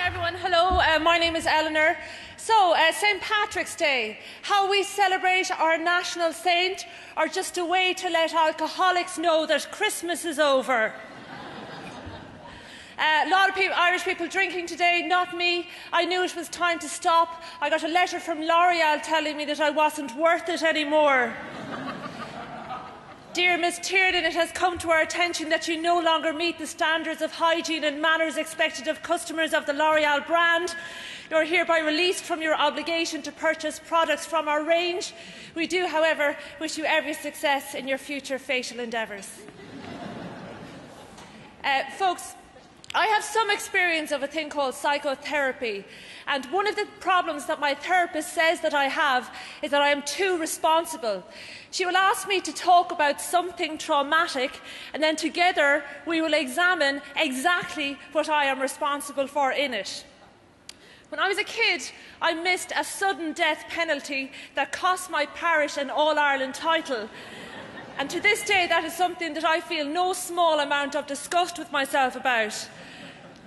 everyone. Hello, my name is Eleanor. So, St. Patrick's Day, how we celebrate our national saint, or just a way to let alcoholics know that Christmas is over? A lot of people, Irish people drinking today, not me. I knew it was time to stop. I got a letter from L'Oreal telling me that I wasn't worth it anymore. Dear Ms Tiernan, it has come to our attention that you no longer meet the standards of hygiene and manners expected of customers of the L'Oreal brand. You are hereby released from your obligation to purchase products from our range. We do, however, wish you every success in your future facial endeavours. Folks, I have some experience of a thing called psychotherapy, and one of the problems that my therapist says that I have is that I am too responsible. She will ask me to talk about something traumatic, and then together we will examine exactly what I am responsible for in it. When I was a kid, I missed a sudden death penalty that cost my parish an All-Ireland title. And to this day, that is something that I feel no small amount of disgust with myself about.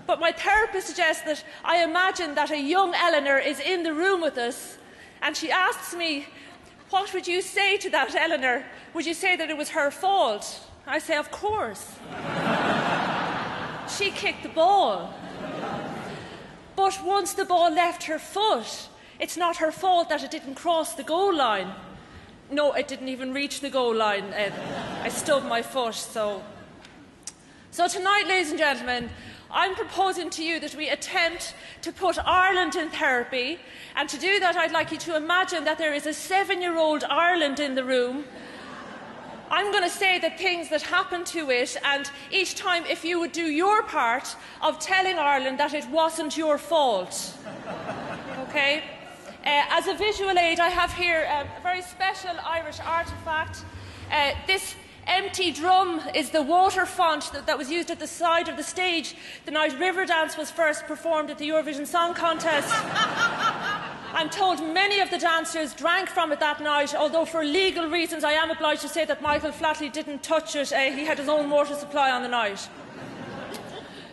But my therapist suggests that I imagine that a young Eleanor is in the room with us, and she asks me, "What would you say to that, Eleanor? Would you say that it was her fault?" I say, "Of course. She kicked the ball." But once the ball left her foot, it's not her fault that it didn't cross the goal line. No, it didn't even reach the goal line. I stubbed my foot, So tonight, ladies and gentlemen, I'm proposing to you that we attempt to put Ireland in therapy, and to do that I'd like you to imagine that there is a 7-year-old Ireland in the room. I'm going to say the things that happened to it, and each time if you would do your part of telling Ireland that it wasn't your fault. Okay? As a visual aid, I have here a very special Irish artefact. This empty drum is the water font that was used at the side of the stage the night Riverdance was first performed at the Eurovision Song Contest. I'm told many of the dancers drank from it that night, although for legal reasons I am obliged to say that Michael Flatley didn't touch it. He had his own water supply on the night.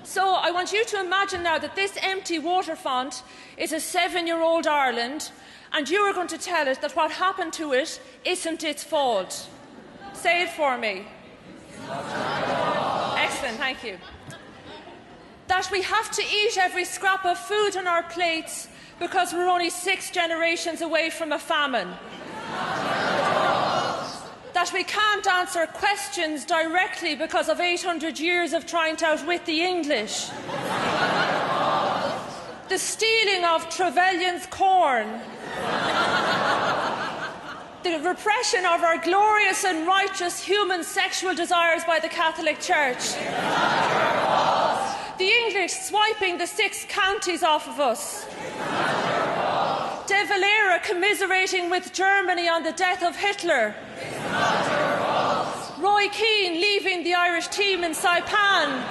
So I want you to imagine now that this empty water font is a 7-year-old Ireland, and you are going to tell it that what happened to it isn't its fault. Say it for me. Excellent, thank you. That we have to eat every scrap of food on our plates because we're only 6 generations away from a famine. That we can't answer questions directly because of 800 years of trying to outwit the English. The stealing of Trevelyan's corn. The repression of our glorious and righteous human sexual desires by the Catholic Church. The English swiping the 6 counties off of us. De Valera commiserating with Germany on the death of Hitler. Roy Keane leaving the Irish team in Saipan.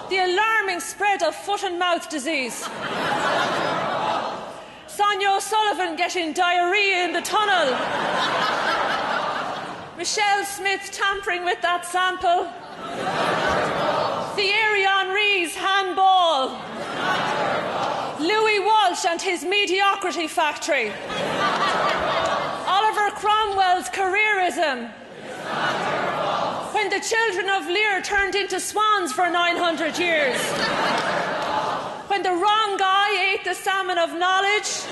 The alarming spread of foot and mouth disease. Sonia O'Sullivan getting diarrhoea in the tunnel. Michelle Smith tampering with that sample. Thierry Henry's handball. Louis Walsh and his mediocrity factory. Oliver Cromwell's careerism. When the children of Lear turned into swans for 900 years. When the wrong guy ate the salmon of knowledge.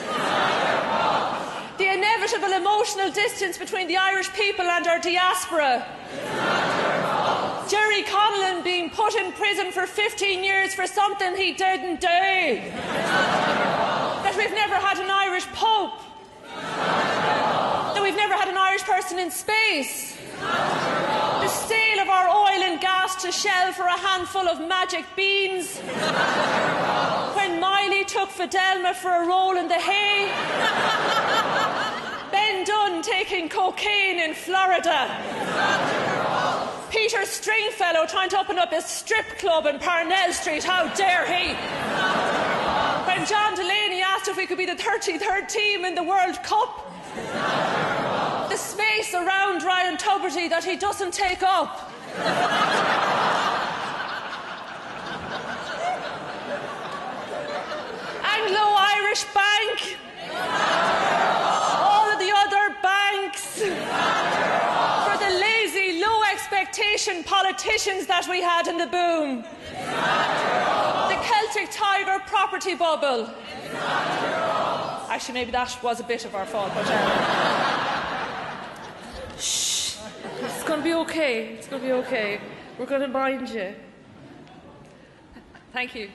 The inevitable emotional distance between the Irish people and our diaspora. Jerry Conlon being put in prison for 15 years for something he didn't do. That we've never had an Irish Pope. That we've never had an Irish person in space. The sale of our oil and gas to Shell for a handful of magic beans. When Miley took Fidelma for a roll in the hay. Ben Dunn taking cocaine in Florida. Peter Stringfellow trying to open up a strip club in Parnell Street. How dare he? When John Delaney asked if we could be the 33rd team in the World Cup. The space around Ryan Tubridy that he doesn't take up. Irish Bank, all of the other banks, for the lazy, low expectation politicians that we had in the boom, the Celtic Tiger property bubble. Actually, maybe that was a bit of our fault, but shh, it's going to be okay. It's going to be okay. We're going to mind you. Thank you.